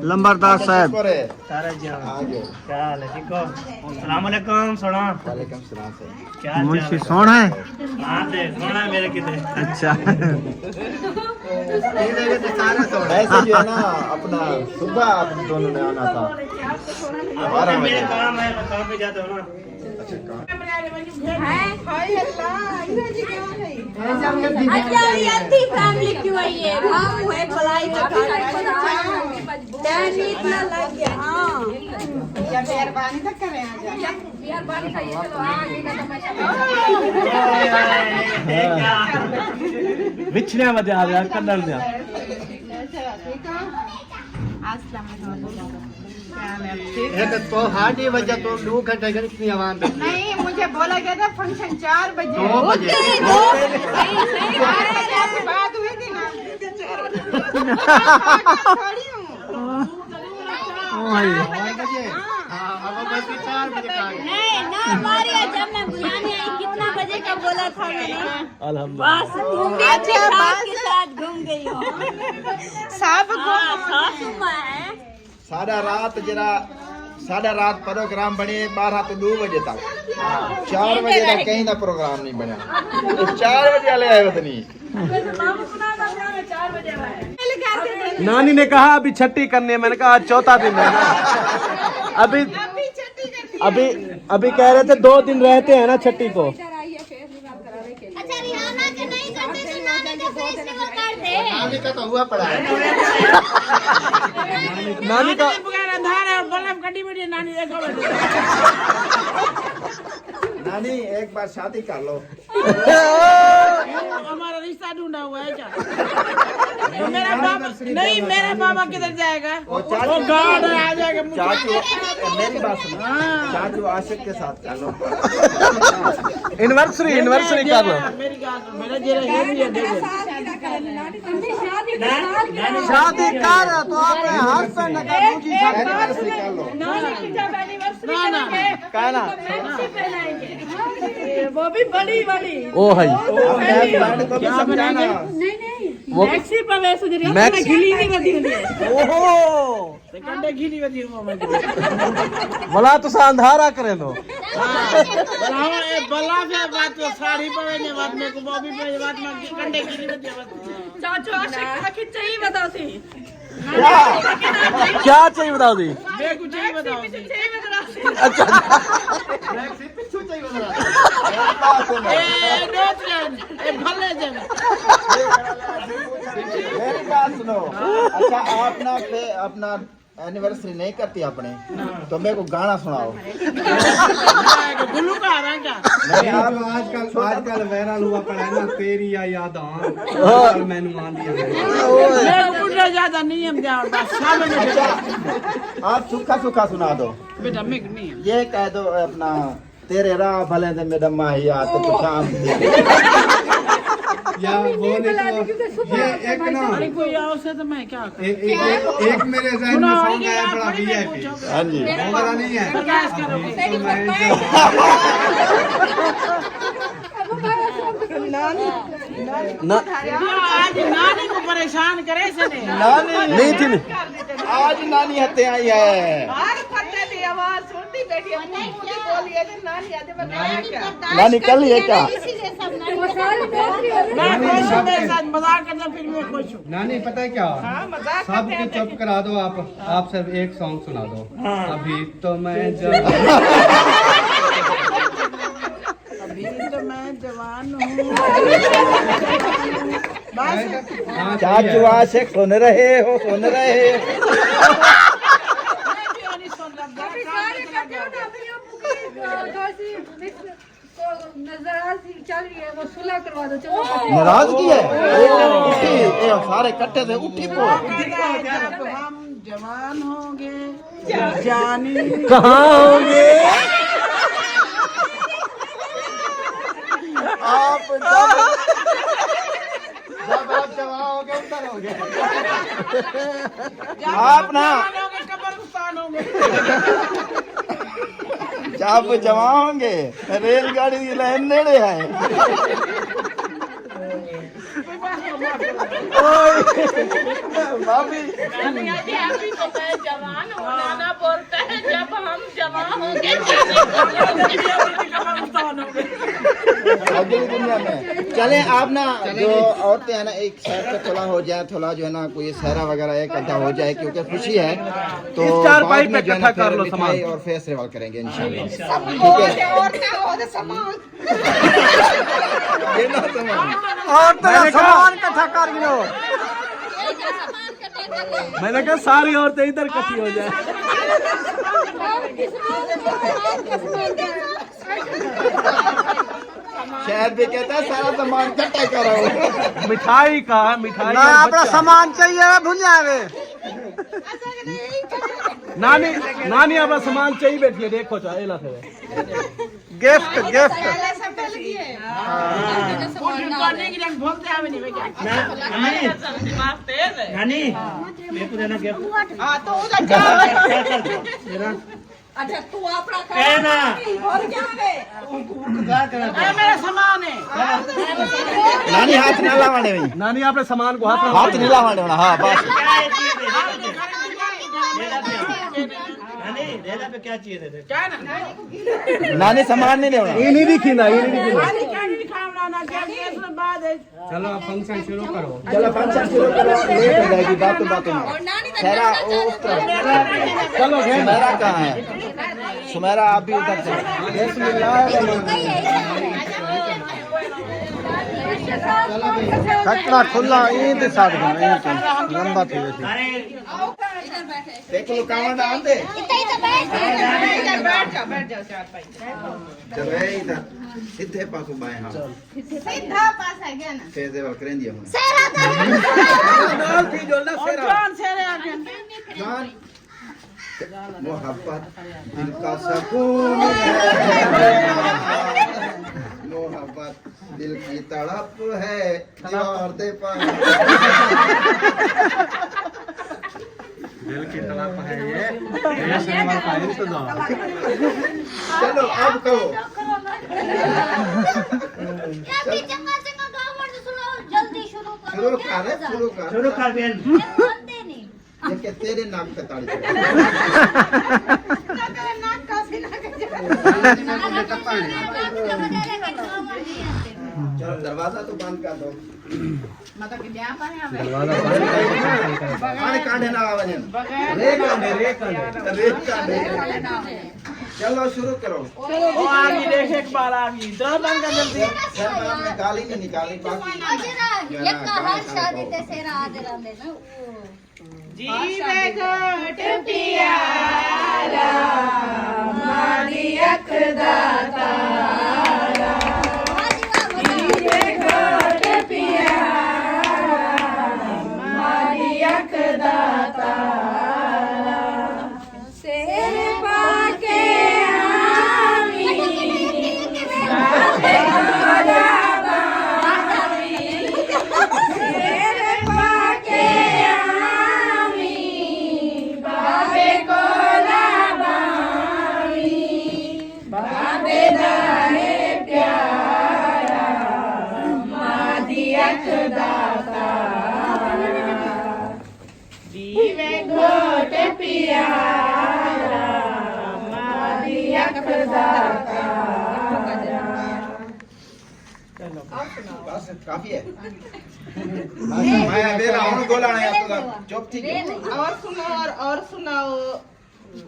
Speaker 1: लंबरदार साहब,
Speaker 8: शुक्र है।
Speaker 6: सारा जी
Speaker 8: आगे।
Speaker 6: क्या हाल है, ठीक हो? अस्सलाम वालेकुम। सोना
Speaker 8: वालेकुम सलाम से।
Speaker 6: क्या
Speaker 1: मुंशी सोना है।
Speaker 6: हाँ दे सोना है मेरे कितने।
Speaker 1: अच्छा,
Speaker 8: ऐसे जो है ना अपना सुबह आप दोनों ने आना था।
Speaker 6: अब मेरे काम है, मैं काम पे जाता हूँ ना।
Speaker 10: अच्छा ये अच्छी फैमिली क्यों है ये हम हुए भलाई तो टाइम इतना लग गया हाँ
Speaker 2: मेहरबानी तो करें
Speaker 4: मेहरबानी चाहिए चलो आगे का तमाशा
Speaker 6: विछने मध्ये आल्या कन्नड द्या
Speaker 1: एक तो हार्डी वजह तो 2 घंटे कितनी आवाम पे
Speaker 2: नहीं मुझे बोला गया था फंक्शन 4 बजे
Speaker 1: 2 बजे
Speaker 2: बात हुई थी ना थोड़ी हूँ
Speaker 10: नहीं ना हमारे जब मैं बुलाने आई कितना बजे का बोला था मैंने बस तुम भी अच्छे साथ के साथ घूम गई हो
Speaker 2: सब
Speaker 10: सासू माँ है
Speaker 8: साढ़ा रात प्रोग्राम बने 12 तो 2 बजे तक 4 बजे तक कहीं का प्रोग्राम नहीं बना 4 बजे वाले आए होते नहीं
Speaker 6: नानी ने कहा अभी छठी करनी है, मैंने कहा आज चौथा दिन है ना। अभी कह रहे थे 2 दिन रहते हैं ना छठी को।
Speaker 10: अच्छा रिहाना के नहीं करते तो नानी का फेस्टिवल कर दे
Speaker 8: नानी का तो हुआ पड़ा है
Speaker 6: नानी का
Speaker 2: अंधार है बल्लभ गड्डी में नानी देखो
Speaker 8: नानी एक बार शादी कर लो
Speaker 2: हमारा रिश्ता ढूंढा हुआ है क्या मेरा बाबा नहीं मेरा बाबा किधर जाएगा वो गार्ड आ जाएगा
Speaker 8: चाचू मेरी बात सुनो चाचू आशिक के साथ कर लो
Speaker 6: एनिवर्सरी कर लो।
Speaker 2: मेरी बात मेरा जेरा ये भी है देखो
Speaker 1: शादी कर तो अपने हस्बैंड का दूसरी शादी
Speaker 8: एनिवर्सरी कर लो
Speaker 2: ना ना
Speaker 1: कहना
Speaker 2: वो भी बड़ी बड़ी
Speaker 6: ओ भाई
Speaker 8: हस्बैंड को भी समझाना
Speaker 2: मैक्सी पर वैसे दे रही
Speaker 6: मैक्सी-
Speaker 2: घिली नहीं बदी है
Speaker 6: ओहो
Speaker 2: कंडे घिली बदी वो मैं
Speaker 6: भला तो अंधारा करे लो।
Speaker 2: बलावा ए बल्ला से बात तो साड़ी पहने बात में को बॉबी पे बात में कंडे घिली बदी
Speaker 4: चाचू आखिर चाहिए बताओ सी
Speaker 6: क्या चाहिए बताओ दी।
Speaker 2: मैं कुछ नहीं बताऊं
Speaker 6: अच्छा
Speaker 2: ए डोट जन ए भले जन
Speaker 8: मेरी बात सुनो अच्छा आप ना अपना एनिवर्सरी नहीं करती अपने तो मेरे को गाना सुनाओ
Speaker 2: गुल्लू का रंगा
Speaker 8: नहीं आप
Speaker 7: आजकल वायरल हुआ पड़ा है ना तेरी याद मैंने मान दिया
Speaker 2: मैं बुढ़ा ज्यादा नहीं हम जाओ बस शाम में
Speaker 8: आप सूखा सूखा सुना दो
Speaker 2: बेटा मैं नहीं
Speaker 8: ये कह दो अपना तेरे राह भले दे मेरा माहिया तो शाम
Speaker 7: या वो नहीं तो ये एक ना
Speaker 2: अरे कोई आवश्यक तो मैं क्या करूं
Speaker 7: एक मेरे जहन में सॉन्ग आया बड़ा वीआईपी
Speaker 8: हाँ जी
Speaker 7: वो वाला नहीं है
Speaker 2: प्रकाश करोगे आज नानी को परेशान करे से नहीं
Speaker 6: नहीं थी नहीं।
Speaker 8: आज नानी हत्ते आई है
Speaker 2: बाहर पत्ते की आवाज सुनती बैठी है मुझे बोलिए कि नानी आते बताया क्या
Speaker 8: नानी कल ये क्या
Speaker 10: इसीलिए सब
Speaker 2: मैं खुश हूं मेरे साथ मजाक करता फिर मैं खुश हूं
Speaker 7: नानी पता है क्या
Speaker 2: हां मजाक
Speaker 7: सब
Speaker 2: करते
Speaker 7: कुछ
Speaker 2: हैं
Speaker 7: चुप करा दो आप सिर्फ एक सॉन्ग सुना दो अभी तो मैं
Speaker 2: अभी तो मैं जवान हूं बस
Speaker 8: चाचू आशिक सुन रहे हो
Speaker 4: चल रही है वो सुलह करवा दो चलो
Speaker 8: नाराजगी है उठी ये सारे इकट्ठे थे उठी पो
Speaker 2: जब हम जवान होंगे जानी
Speaker 6: कहाँ होंगे
Speaker 8: आप जब आप जवान हो गए उतर हो गए आप ना
Speaker 2: कब्रिस्तान होंगे
Speaker 8: जब जवान होंगे रेलगाड़ी की लाइन नेड़े है भाभी
Speaker 9: अभी तो मैं जवान हूँ नाना बोलता है जब हम जवान होंगे
Speaker 2: कब्रिस्तान होंगे
Speaker 8: अगली दुनिया में चले आप ना जो औरतें हैं ना एक शहर पे थोड़ा हो जाए थोड़ा जो है ना कोई सहरा वगैरह एक आधा हो जाए क्योंकि खुशी है तो
Speaker 6: इस चार
Speaker 8: बाद
Speaker 6: पाई
Speaker 8: में
Speaker 6: पे
Speaker 8: जो है ना
Speaker 6: इकट्ठा कर लो
Speaker 8: फिर
Speaker 6: सामान।
Speaker 8: मिठाई और फेस्टिवल करेंगे इंशाल्लाह ये ना सामान
Speaker 1: और तो सामान इकट्ठा कर लो।
Speaker 6: मैंने कहा सारी औरतें इधर इकट्ठी हो जाए।
Speaker 8: शहर भी कहता है सारा सामान इकट्ठा करो।
Speaker 6: मिठाई का है, मिठाई
Speaker 1: ना
Speaker 6: और
Speaker 1: अपना
Speaker 6: बच्चा।
Speaker 1: सामान चाहिए भूल जाए।
Speaker 6: नानी नानी अपना सामान चाहिए बैठिए देखो चाहे ला थे
Speaker 1: गिफ्ट गिफ्ट
Speaker 2: करने के लिए बोलते हैं नहीं बेटा दिमाग तेज है
Speaker 5: नानी मेरे को देना गिफ्ट
Speaker 2: हाँ तो उधर जाओ
Speaker 4: अच्छा तू अपना
Speaker 5: कहना
Speaker 4: और क्या है
Speaker 2: ये मेरा सामान है
Speaker 8: नानी हाथ ना लावाने भाई
Speaker 6: नानी आपने सामान को हाथ
Speaker 8: हाथ नहीं लावाने हाँ बस
Speaker 5: नानी रेला पे क्या चाहिए दे
Speaker 2: क्या ना
Speaker 8: नानी सामान नहीं लेना
Speaker 6: ये नहीं दिखी ना ये नहीं दिखी ना।
Speaker 2: खाली क्या नहीं खाना ना क्या इसमें बाद है
Speaker 7: चलो अब फंक्शन शुरू करो।
Speaker 8: चलो फंक्शन शुरू करो लेट हो जाएगी बातों बातों में सहरा उस तरफ
Speaker 6: चलो घेर
Speaker 8: सुमेरा कहाँ है सुमेरा आप भी उधर से
Speaker 1: कटरा खुला ईद साथ लंबा थी वैसे।
Speaker 8: देख लो कहाँ डालते
Speaker 2: बैठ जाओ चार पाई
Speaker 8: चलो इधर सीधे पासों बाएं हाथ
Speaker 10: सीधा पास है क्या ना
Speaker 8: फेस्टिवल करें दिया हमने
Speaker 2: और जान से रे आगे
Speaker 8: जान मोहब्बत दिल का सुकून है मोहब्बत दिल की तड़प है दीवार दे पर
Speaker 7: दिल की तड़प है ये नंबर का इंतजार।
Speaker 8: चलो अब कहो
Speaker 10: अभी चंगा चंगा गाँव में तो सुनो जल्दी शुरू करो
Speaker 8: शुरू कर
Speaker 5: शुरू कर बेन
Speaker 10: बोलते नहीं
Speaker 8: ये के तेरे नाक पे ताड़ी चढ़े।
Speaker 10: नाक का सीना के
Speaker 8: चलो दरवाजा तो बंद कर दो
Speaker 2: मतलब कि ब्याह पर है
Speaker 8: पानी काढ़े ना आवे रे काढ़े चलो शुरू करो
Speaker 2: ओ आगे देख एक बार आगे दर बंद कर जल्दी
Speaker 8: सर आपने गाली नहीं निकाली बाकी
Speaker 10: ये कहां शादी ते सेरा आदे रहंदे ना
Speaker 2: जीवे घोट पियारा मारी अकदाता जीवे घोट पियारा मारी अकदाता
Speaker 4: शेर पाके
Speaker 2: जीवे घोट पियारा मारी अकदाता
Speaker 8: बस काफी है मैं बेरा हूं गोला नहीं आता चुप ठीक है
Speaker 2: और सुनाओ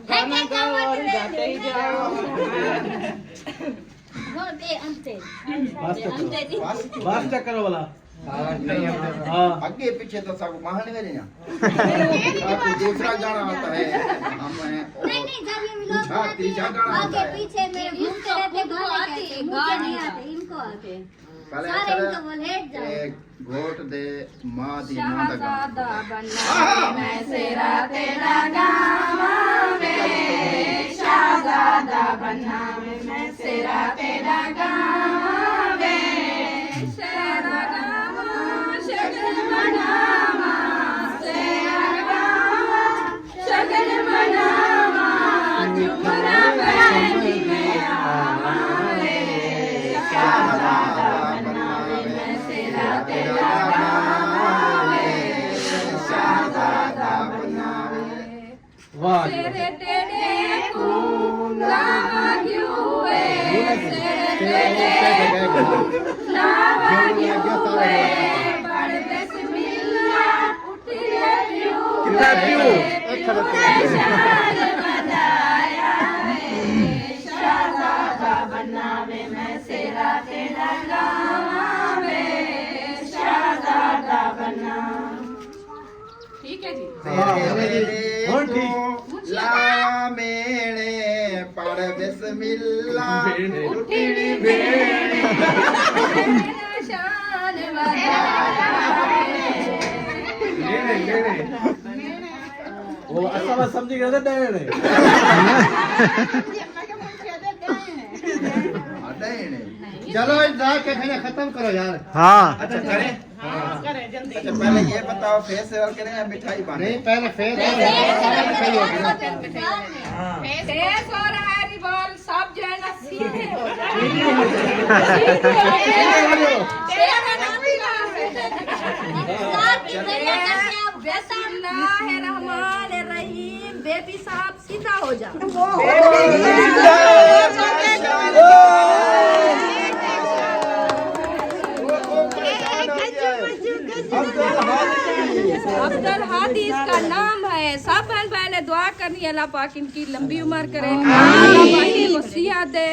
Speaker 2: गाना गाओ और गाते ही जाओ
Speaker 10: बोल बे अंते
Speaker 6: बस चक्कर वाला
Speaker 8: आगे पीछे तो सब महान मेरे ना आपको दूसरा गाना आता है हम हैं
Speaker 10: नहीं नहीं जब ये लोग
Speaker 8: हाँ, तीसरा गाना आता
Speaker 10: आगे
Speaker 8: है।
Speaker 10: पीछे मेरे घूमते रहते गाने मुझे नहीं आते इनको आते
Speaker 8: पहले
Speaker 10: सारे इनको बोल हेट जाओ
Speaker 8: एक घोट दे माँ दी माँ दा
Speaker 4: शहजादा
Speaker 8: गाना
Speaker 4: बनना मैं सेरा तेरा गावे शहजादा बनना मैं सेरा तेरा गावे शेरा गावा शगन बनावा शेरा गावा शगन बनावा चुपरा बैठी में आवे शहजादा बनना मैं सेरा तेरा गावे शहजादा बनावे
Speaker 6: वाह
Speaker 4: तेरे तेरे खून लावा क्यों है तेरे
Speaker 6: कितना प्यू
Speaker 4: ठीक है जी।
Speaker 8: ला मेरे पढ़ बिस्मिल्लाह
Speaker 6: वो अच्छा बात समझी गए थे डरे
Speaker 5: चलो जाके खाना खत्म करो यार।
Speaker 1: हाँ
Speaker 8: अच्छा करें अच्छा पहले ये बताओ फेशियल करें या मिठाई बांधे?
Speaker 5: नहीं पहले फेस
Speaker 4: फेस और हैरी बॉल सब जो है ना सीधे हो बिस्मिल्लाहिर्रहमानिर्रहीम। बेबी साहब सीधा हो जा। अब्दुल हादी इसका नाम है। सब बहन बहने दुआ करनी है अल्लाह पाक इनकी लंबी उम्र करे, अल्लाह पाक इनको सेहत दे।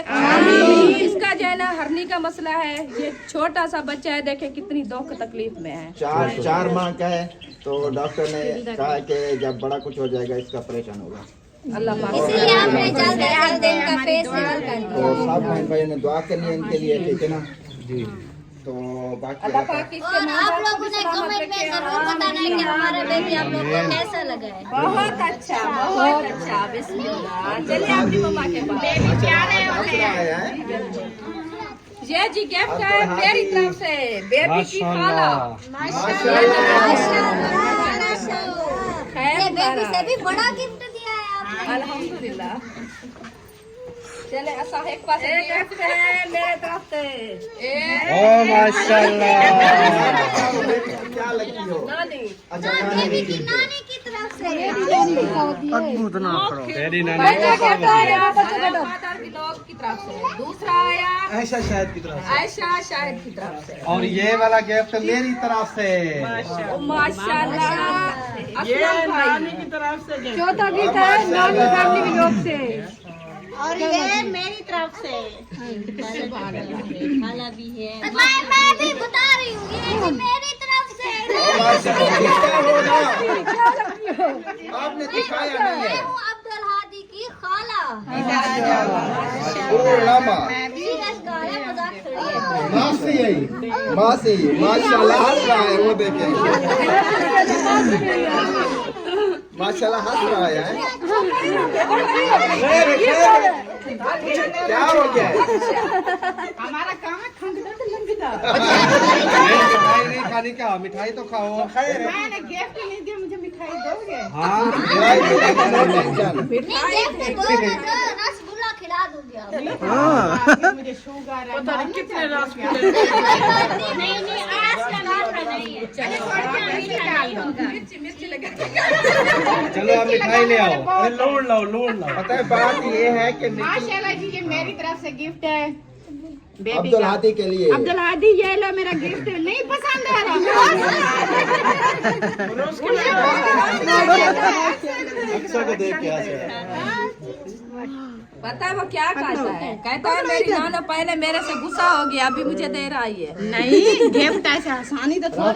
Speaker 4: इसका जो है ना हरनी का मसला है। ये छोटा सा बच्चा है, देखे कितनी दुख तकलीफ में है।
Speaker 8: 4 माह का है तो डॉक्टर ने कहा कि जब बड़ा कुछ हो जाएगा इसका ऑपरेशन होगा।
Speaker 4: अल्लाह पाक
Speaker 10: इसलिए आपने जल्दी जल्दी इनका फेशियल कर
Speaker 8: तो सब बहन भाई ने दुआ करनी है इनके लिए, ठीक है ना जी। तो बाकी
Speaker 4: अल्लाह पाक इसके
Speaker 10: और आप लोगों ने कमेंट में जरूर बताना है कि हमारा बेबी आप लोग को कैसा लगा है।
Speaker 4: बहुत अच्छा बहुत अच्छा। बिस्मिल्लाह। चलिए आपकी मम्मा के पास।
Speaker 8: आया है
Speaker 4: ये जी गिफ्ट है मेरी तरफ से बेबी की खाला।
Speaker 10: ये बेबी से भी बड़ा गिफ्ट दिया है आपने।
Speaker 4: अल्हम्दुलिल्लाह। चले ऐसा एक पास गिफ्ट है मेरे तरफ से।
Speaker 6: ओ माशाल्लाह
Speaker 8: क्या लगी हो?
Speaker 4: नानी
Speaker 8: अच्छा
Speaker 10: बेबी की नानी की तरफ से
Speaker 1: अद्भुत ना करो।
Speaker 6: तेरी
Speaker 4: पहला
Speaker 6: नानी
Speaker 4: गिफ्ट आया फादर की लोग की तरफ से। दूसरा आया
Speaker 6: ऐसा शायद की तरफ
Speaker 4: आयशा शाहिद की तरफ से।
Speaker 6: और ये वाला गिफ्ट मेरी तरफ से।
Speaker 4: माशाल्लाह।
Speaker 2: ये
Speaker 4: असलम भाई
Speaker 2: नानी की तरफ से gift।
Speaker 4: चौथा गिफ्ट है नानी फैमिली की लोग से।
Speaker 10: और ये मेरी तरफ से खाला भी है। मैं भी बता रही हूँ ये भी मेरी तरफ से।
Speaker 8: आपने दिखाया नहीं है।
Speaker 10: मैं हूँ अब्दुल हादी की खाला।
Speaker 8: ओ लामा
Speaker 10: सीरियस का है, मजाक थोड़ी है।
Speaker 8: मासी माशाल्लाह हंस रहा है, वो देखें माशाल्लाह हंस रहा है। क्या हो गया है?
Speaker 2: हमारा काम है खंगदा तो लंगदा।
Speaker 6: मिठाई नहीं खानी क्या? मिठाई तो खाओ।
Speaker 2: मैंने गिफ्ट नहीं दिया, मुझे मिठाई दोगे?
Speaker 6: हाँ
Speaker 8: मिठाई टेंशन
Speaker 10: रसगुल्ला खिला दूंगी आपको।
Speaker 2: मुझे शुगर है। पता नहीं कितने रसगुल्ले।
Speaker 10: नहीं आज का नाम नहीं है।
Speaker 4: मिर्ची लगा।
Speaker 6: चलो आप मिठाई ले आओ। लूण लाओ लूण लाओ।
Speaker 8: पता है बात ये है कि
Speaker 2: माशाल्लाह जी ये मेरी तरफ से गिफ्ट है बेबी
Speaker 8: अब्दुल
Speaker 2: का।
Speaker 8: हादी के लिए
Speaker 2: अब्दुल हादी ये लो मेरा गिफ्ट नहीं पसंद आ रहा।
Speaker 6: अच्छा को देख के हंस रहा है।
Speaker 4: पता है वो क्या कहता है? कहता है मेरी नाना पहले मेरे से गुस्सा हो गया, अभी मुझे दे रहा है।
Speaker 2: नहीं गिफ्ट ऐसे आसानी तो थोड़ा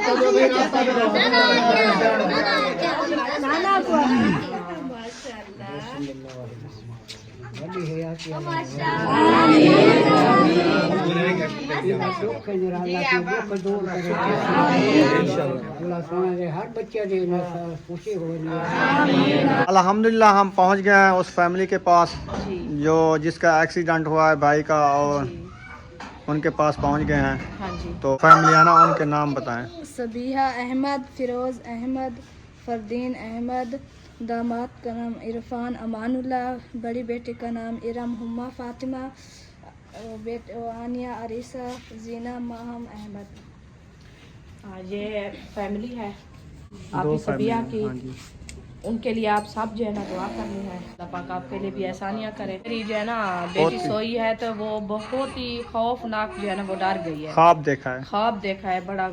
Speaker 1: अल्हम्दुलिल्लाह हम पहुंच गए हैं उस फैमिली के पास जो जिसका एक्सीडेंट हुआ है भाई का, और उनके पास पहुंच गए हैं। तो फैमिली है ना, उनके नाम बताएं।
Speaker 3: सबिहा अहमद, फिरोज़ अहमद, फरदीन अहमद, दामाद का नाम इरफान अमानुल्लाह, बड़ी बेटी का नाम इरम हुम्मा फातिमा, आनिया अरीसा, जीना माहम अहमद।
Speaker 2: ये फैमिली है
Speaker 1: दो
Speaker 2: आपकी सबिया
Speaker 1: फैमिली,
Speaker 2: की।
Speaker 1: हाँ जी।
Speaker 4: उनके लिए आप सब जो है ना दुआ करनी है। अल्लाह पाक आपके लिए भी आसानियाँ करे। मेरी जो है ना बेटी सोई है तो वो बहुत ही खौफनाक जो है ना वो डर गई है।
Speaker 1: ख्वाब देखा है,
Speaker 4: ख्वाब देखा है, बड़ा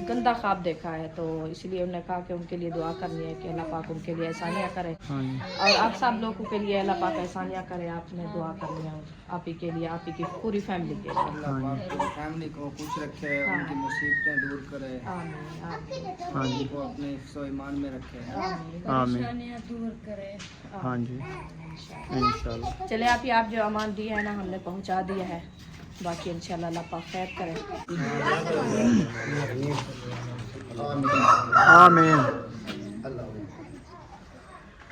Speaker 4: गंदा ख्वाब देखा है, तो इसलिए उन्होंने कहा कि उनके लिए दुआ करनी है कि अल्लाह पाक उनके लिए आसानियाँ करे। और आप सब लोगों के लिए अल्लाह पाक आसानियाँ करे। आपने दुआ करनी है आप ही के लिए, आप ही की पूरी फैमिली के लिए।
Speaker 5: अल्लाह पाक पूरी फैमिली को खुश रखे, उनकी मुसीबतें दूर करे, उनको अपने हिफ्ज़ो ईमान में रखे।
Speaker 1: आमीन।
Speaker 3: दूर करे।
Speaker 1: हाँ जी, इंशाल्लाह।
Speaker 4: चले आप जो अमान दिया है ना हमने पहुँचा दिया है, बाकी इंशाल्लाह अल्लाह पाक खैर करे।
Speaker 1: आमीन।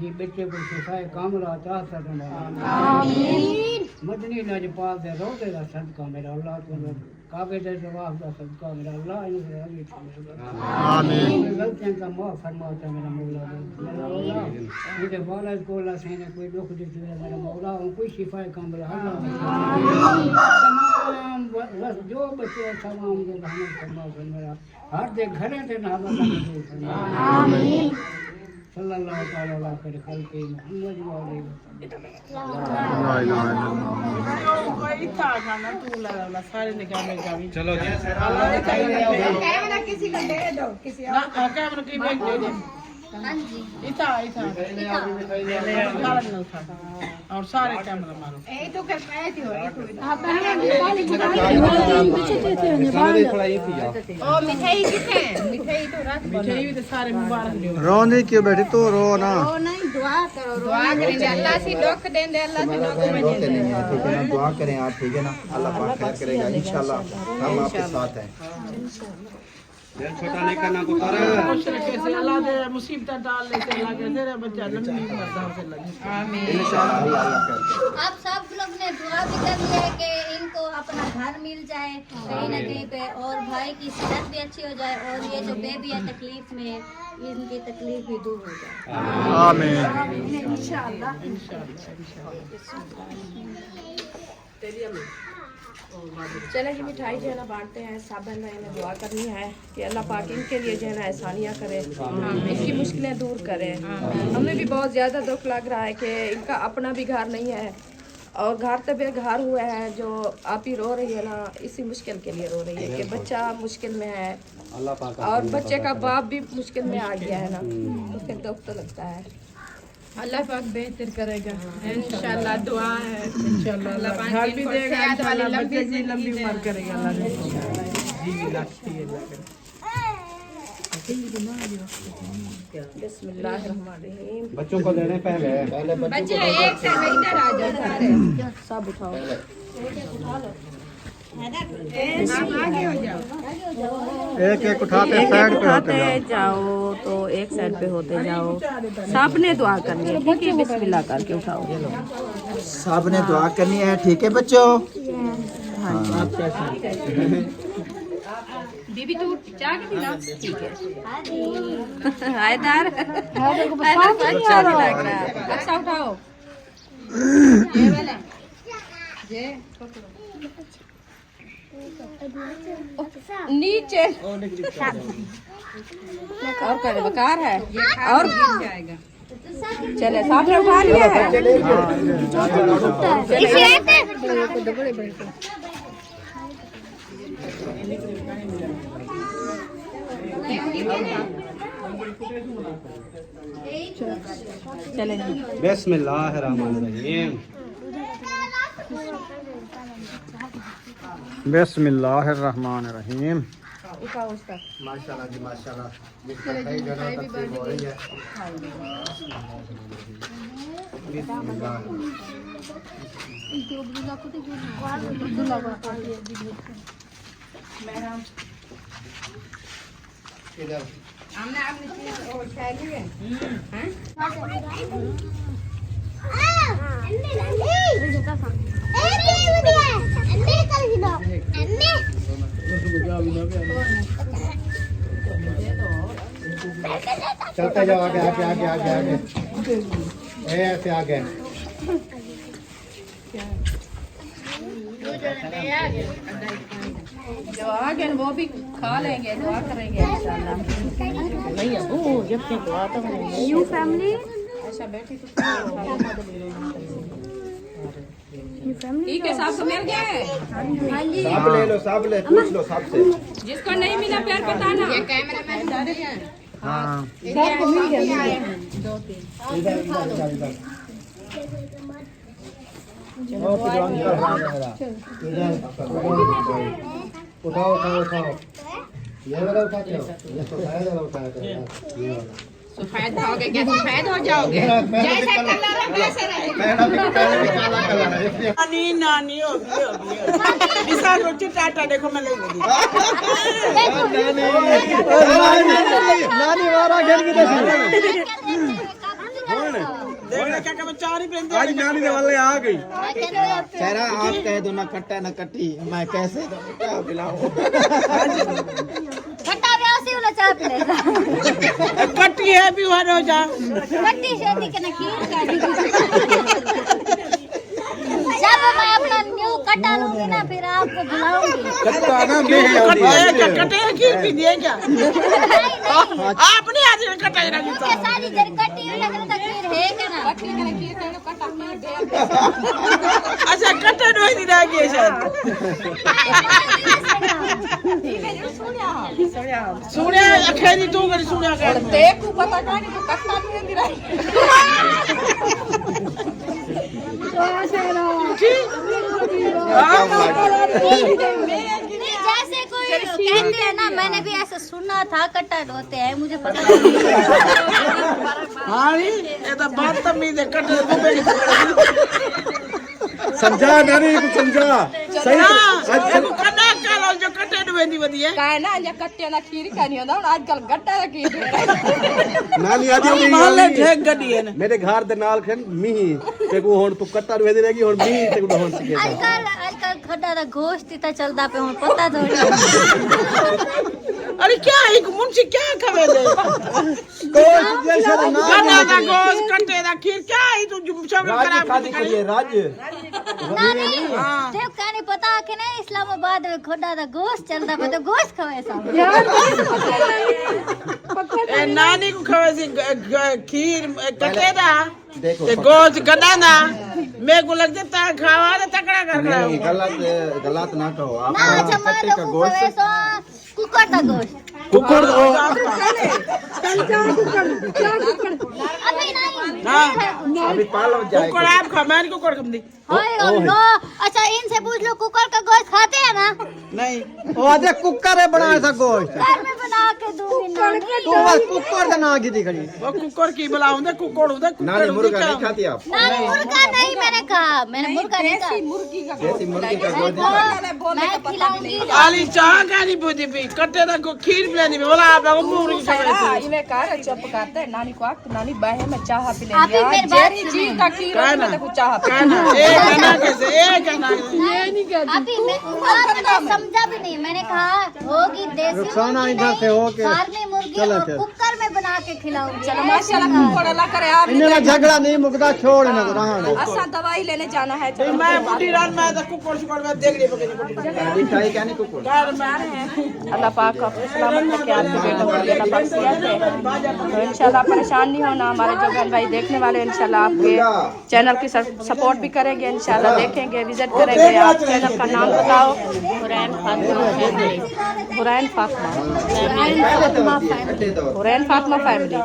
Speaker 5: ये बच्चे को शिफाए कामिल अता फरमाए। आमीन। मदनी लजपाल दे रोज़े दा सदका मेरा अल्लाह को काबे दे जवाब दा सदका मेरा अल्लाह इन्हें अली आमीन। गलतियां का माफ फरमाता मेरा मौला मेरा मौला मेरे वालिद को अल्लाह से ने कोई दुख दे मेरा मौला उनको शिफाए कामिल अल्लाह तमाम बस जो बच्चे तमाम जो रहमत फरमा मेरा हर दे घरे ते ना आमीन। सल्लल्लाहु अलैहि मोहम्मद
Speaker 2: कोई था खाना तू ला सारे निकाल जावी।
Speaker 7: चलो जी
Speaker 2: कैमरा किसी को दे दो, किसी और कैमरा की बैग दे दे। हां जी इता और सारे कैमरा मारो। ए तो कर पाए थे आप पहले निकाल ओ मिठाई कितने मिठाई तो रात मिठाई भी तो सारे मुबारक दो।
Speaker 1: रोने क्यों बैठी तू, रो ना।
Speaker 2: ओ नहीं दुआ करो, दुआ करेंगे अल्लाह से दुख देंगे, अल्लाह से दुख में
Speaker 8: ठीक है ना, दुआ करें आप, ठीक है ना, अल्लाह पाक खैर करेगा इंशाल्लाह, हम आपके साथ हैं।
Speaker 7: दिल छोटा नहीं करना को तारे
Speaker 2: अल्लाह दे मुसीबत डाल ले से अल्लाह के तेरे बच्चा लंबी उम्र दाव से लगे। आमीन।
Speaker 8: इंशाल्लाह अल्लाह खैर करेगा।
Speaker 10: आप सब लोग ने दुआ भी कर लिया है कि इनको अपना घर मिल जाए कहीं ना कहीं पे, और भाई की सेहत भी अच्छी हो जाए, और ये जो बेबी है तकलीफ में इनकी तकलीफ भी दूर हो जाए।
Speaker 1: आमीन।
Speaker 10: इंशाल्लाह।
Speaker 4: चले जी मिठाई जो है ना बांटते हैं। सब बहन भाई ने दुआ करनी है कि अल्लाह पाक इनके लिए जो है ना आसानियाँ करे, इनकी मुश्किलें दूर करे। हमें भी बहुत ज़्यादा दुख लग रहा है कि इनका अपना भी घर नहीं है और घर तो बेघर हुआ है। जो आप ही रो रही है ना इसी मुश्किल के लिए रो रही है कि बच्चा मुश्किल में है और बच्चे का बाप भी मुश्किल में आ गया है ना, तो फिर दुख तो लगता है।
Speaker 2: अल्लाह पाक बेहतर करेगा इंशाल्लाह, दुआ है इंशाल्लाह। अल्लाह पाक घर भी देगा इंशाल्लाह, बच्चे की लंबी उम्र करेगा अल्लाह ने जी भी लगती है।
Speaker 4: बिस्मिल्लाहिर्रहमानिर्रहीम।
Speaker 7: बच्चों को देने पहले
Speaker 2: बच्चे एक से इधर आ जाओ सारे,
Speaker 4: सब उठाओ।
Speaker 2: आप आगे हो जाओ।
Speaker 1: एक एक उठाते साइड पे होते जाओ।
Speaker 4: जाओ तो एक साइड पे होते जाओ। सब ने दुआ करनी है, ठीक है? बिस्मिल्लाह करके उठाओ।
Speaker 8: सब ने दुआ करनी है, ठीक है बच्चों?
Speaker 4: बीबी तू चाय की पिला, ठीक है? हैदर अच्छा लग रहा है, अच्छा उठाओ। ये वाला ये नीचे और करे बकार है और जाएगा। चले सामने उठा लिया है। चले
Speaker 7: बिस्मिल्लाहिर्रहमानिर्रहीम।
Speaker 1: बिस्मिल्लाहिर्रहमानिर्रहीम।
Speaker 8: माशाल्लाह जी माशाल्लाह, मिठाई जो है तकसीम हो रही है। इधर
Speaker 2: हमने आपने चीज और खाई लिए हैं।
Speaker 8: चलते जाओ आगे आगे आगे आगे आगे ऐसे आगे
Speaker 4: जो आगे वो भी खा लेंगे, दुआ करेंगे इंशाल्लाह।
Speaker 3: यू फैमिली
Speaker 4: अच्छा बेटी तो ठीक है, सबको मिल गए।
Speaker 8: सब ले लो, सब ले, पूछ लो सबसे।
Speaker 4: जिसको नहीं मिला प्यार बताना।
Speaker 1: हाँ
Speaker 3: सबको मिल गया।
Speaker 8: उठाओ उठाओ उठाओ, ये वाला उठाते हो, ये तो शायद वाला उठाया था ये वाला।
Speaker 2: सफेद होगे क्या? सफेद हो जाओगे। जैसे कलर है वैसे रहे।
Speaker 8: पहले भी काला कलर है।
Speaker 9: नानी नानी होगी विशाल रोटी टाटा देखो मैं ले लगी।
Speaker 1: नानी वारा खेल की देखी
Speaker 9: देखना क्या कब चार ही प्लेन
Speaker 6: आज नानी के वाले आ गई।
Speaker 8: चेहरा आप कह दो ना कट्टा ना कट्टी, मैं कैसे दूं, क्या पिलाऊं?
Speaker 10: खट्टा व्यासी वाला चाय पिलेगा।
Speaker 9: कट्टी है भी हो जा
Speaker 10: खट्टी शेती के ना खीर का। जब मैं अपना न्यू कट्टा लूंगी ना फिर आपको बुलाऊंगी।
Speaker 6: कट्टा ना मैं
Speaker 9: कट्टे की पी दिए क्या? आपने आज कटाई रखी
Speaker 10: के सारी जर कट्टी लग रहा खीर है क्या ना?
Speaker 9: अच्छा कट्टे नहीं दी रह गए शायद। सुनिया अखेरी तू कर सुनिया कर
Speaker 4: देखो पता नहीं तो कट्टा नहीं गिरा।
Speaker 10: जैसे कोई कहते हैं ना, मैंने भी ऐसा सुना था कट्टा ढोते हैं, मुझे पता नहीं।
Speaker 9: हाँ ये तो बात तमीज है कट्टे
Speaker 6: समझा नानी को समझा सही
Speaker 9: कट्टा कालो जो कट्टे डुबेंदी बदी है
Speaker 4: काहे ना ये कट्टे ना खीर का नहीं होता आजकल गट्टा का खीर।
Speaker 6: नानी आज
Speaker 9: माले ठेक गड्डी है
Speaker 6: मेरे घर दे नाल खन मीही ते को हुन तू कट्टा वेदी रहेगी हुन मीही ते को हुन सिखे
Speaker 10: आजकल खड्डा दा गोश्त इतना चलता पे हूँ पता थोड़ी।
Speaker 9: अरे क्या एक मुंशी क्या खवे दे कट्टा दा गोश्त कट्टे दा खीर क्या है तू सब खराब कर दी
Speaker 8: राज्य
Speaker 10: नानी देव का नहीं पता कि नहीं इस्लामाबाद में खड्डा दा गोश्त चलता पे तो गोश्त खवे सब।
Speaker 9: ए नानी को खवे सी खीर कट्टे दा
Speaker 8: देखो
Speaker 9: ते गोश्त गदा ना मेरे को लग जाता है खावा तो तकड़ा कर रहा
Speaker 8: नहीं, गलत ना कहो आप।
Speaker 10: ना अच्छा मैं
Speaker 8: कट्टे
Speaker 10: तो
Speaker 8: का गोश्त
Speaker 10: कुकर दा गोश्त
Speaker 6: कुकर
Speaker 10: अभी नहीं।
Speaker 9: हाँ
Speaker 8: अभी पालो जाए।
Speaker 9: कुकर आप खा मैं कुकर खम दी
Speaker 10: होए लो अच्छा इनसे पूछ लो कुकर का गोश्त खाते हैं ना?
Speaker 9: नहीं
Speaker 1: वो आधे कुकर है बड़ा ऐसा गोश्त
Speaker 10: घर में बना के दूंगी नानी।
Speaker 1: तू बस कुकर का ना की खड़ी।
Speaker 9: वो कुकर की बुलाऊं दे कुकर उधर
Speaker 8: नानी
Speaker 9: कुकर
Speaker 8: मुर्गा नहीं खाती आप?
Speaker 10: नानी मुर्गा नहीं मैंने कहा, मैंने मुर्गा नहीं कहा।
Speaker 8: जैसी मुर्गी का गोश्त
Speaker 10: मैं खिलाऊंगी।
Speaker 9: आली चाह का नहीं पूछी भी कट्टे दा को खीर पिलानी बोला आप लोग मुर्गी खा
Speaker 4: इवे कार चुप करते नानी को आख नानी बाहे में चाह पी
Speaker 10: आप ही
Speaker 4: लेंगे
Speaker 10: मेरी बात
Speaker 4: जेरी जी का खीर
Speaker 9: कहना।
Speaker 4: में कुछ चाह पी
Speaker 9: कहना एक कहना कैसे एक कहना
Speaker 10: अभी आपने समझा भी नहीं, मैंने कहा होगी देसी
Speaker 1: रुखसाना इधर से होके
Speaker 10: फार्मी मुर्गी
Speaker 1: चलो
Speaker 10: और
Speaker 1: फिर।
Speaker 10: कुकर में बना के खिलाऊंगी।
Speaker 4: चलो माशाल्लाह कुकर अल्लाह करे आप
Speaker 1: इन्हें झगड़ा नहीं मुकदा छोड़ इन्हें को रहा
Speaker 4: असा दवाई लेने जाना है
Speaker 9: तो मैं बुढ़ी रात में तो कुकर शुकर में देख रही पकड़ी
Speaker 8: दिखाई क्या नहीं कुकुर।
Speaker 9: घर में
Speaker 4: अल्लाह पाक आपको सलामत रखे आपके बेटों को अल्लाह पाक सेहत दे। तो इंशाल्लाह परेशान नहीं होना, हमारे जो बहन भाई देखने वाले इंशाल्लाह आपके चैनल की सपोर्ट भी करेंगे, इंशाल्लाह देखेंगे, विजिट करेंगे। आप चैनल का नाम बताओ। हुरैन फातिमा फैमिली।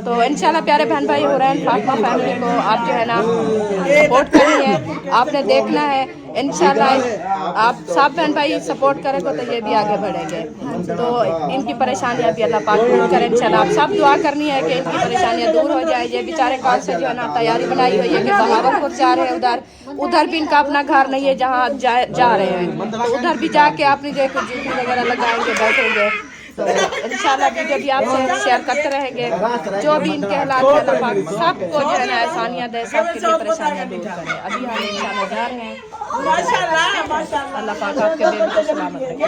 Speaker 4: तो इंशाल्लाह प्यारे बहन भाई हुरैन फातिमा फैमिली को आप जो है ना सपोर्ट करनी है, आपने देखना है इंशाल्लाह। आप सब बहन भाई सपोर्ट करेंगे तो ये भी आगे बढ़ेंगे। तो इनकी परेशानियां भी अल्लाह पाक दूर करें इंशाल्लाह। आप सब दुआ करनी है कि इनकी परेशानियां दूर हो जाए। ये बेचारे कल से जो है ना तैयारी बनाई हुई है कि बहावलपुर जा रहे हैं, उधर भी इनका अपना घर नहीं है जहाँ जा रहे हैं, तो उधर भी जाके अपनी जो जूती वगैरह लगाएंगे बैठेंगे। तो इंशाल्लाह वीडियो भी आपसे शेयर करते रहेंगे। जो भी इनके हालात है अल्लाह पाक सबको जो है ना आसानियाँ दे, सबकी जो परेशानियाँ दूर करे। अभी हम इंशाल्लाह जा रहे हैं। अल्लाह पाक आपके बेबी को सलामत रखे।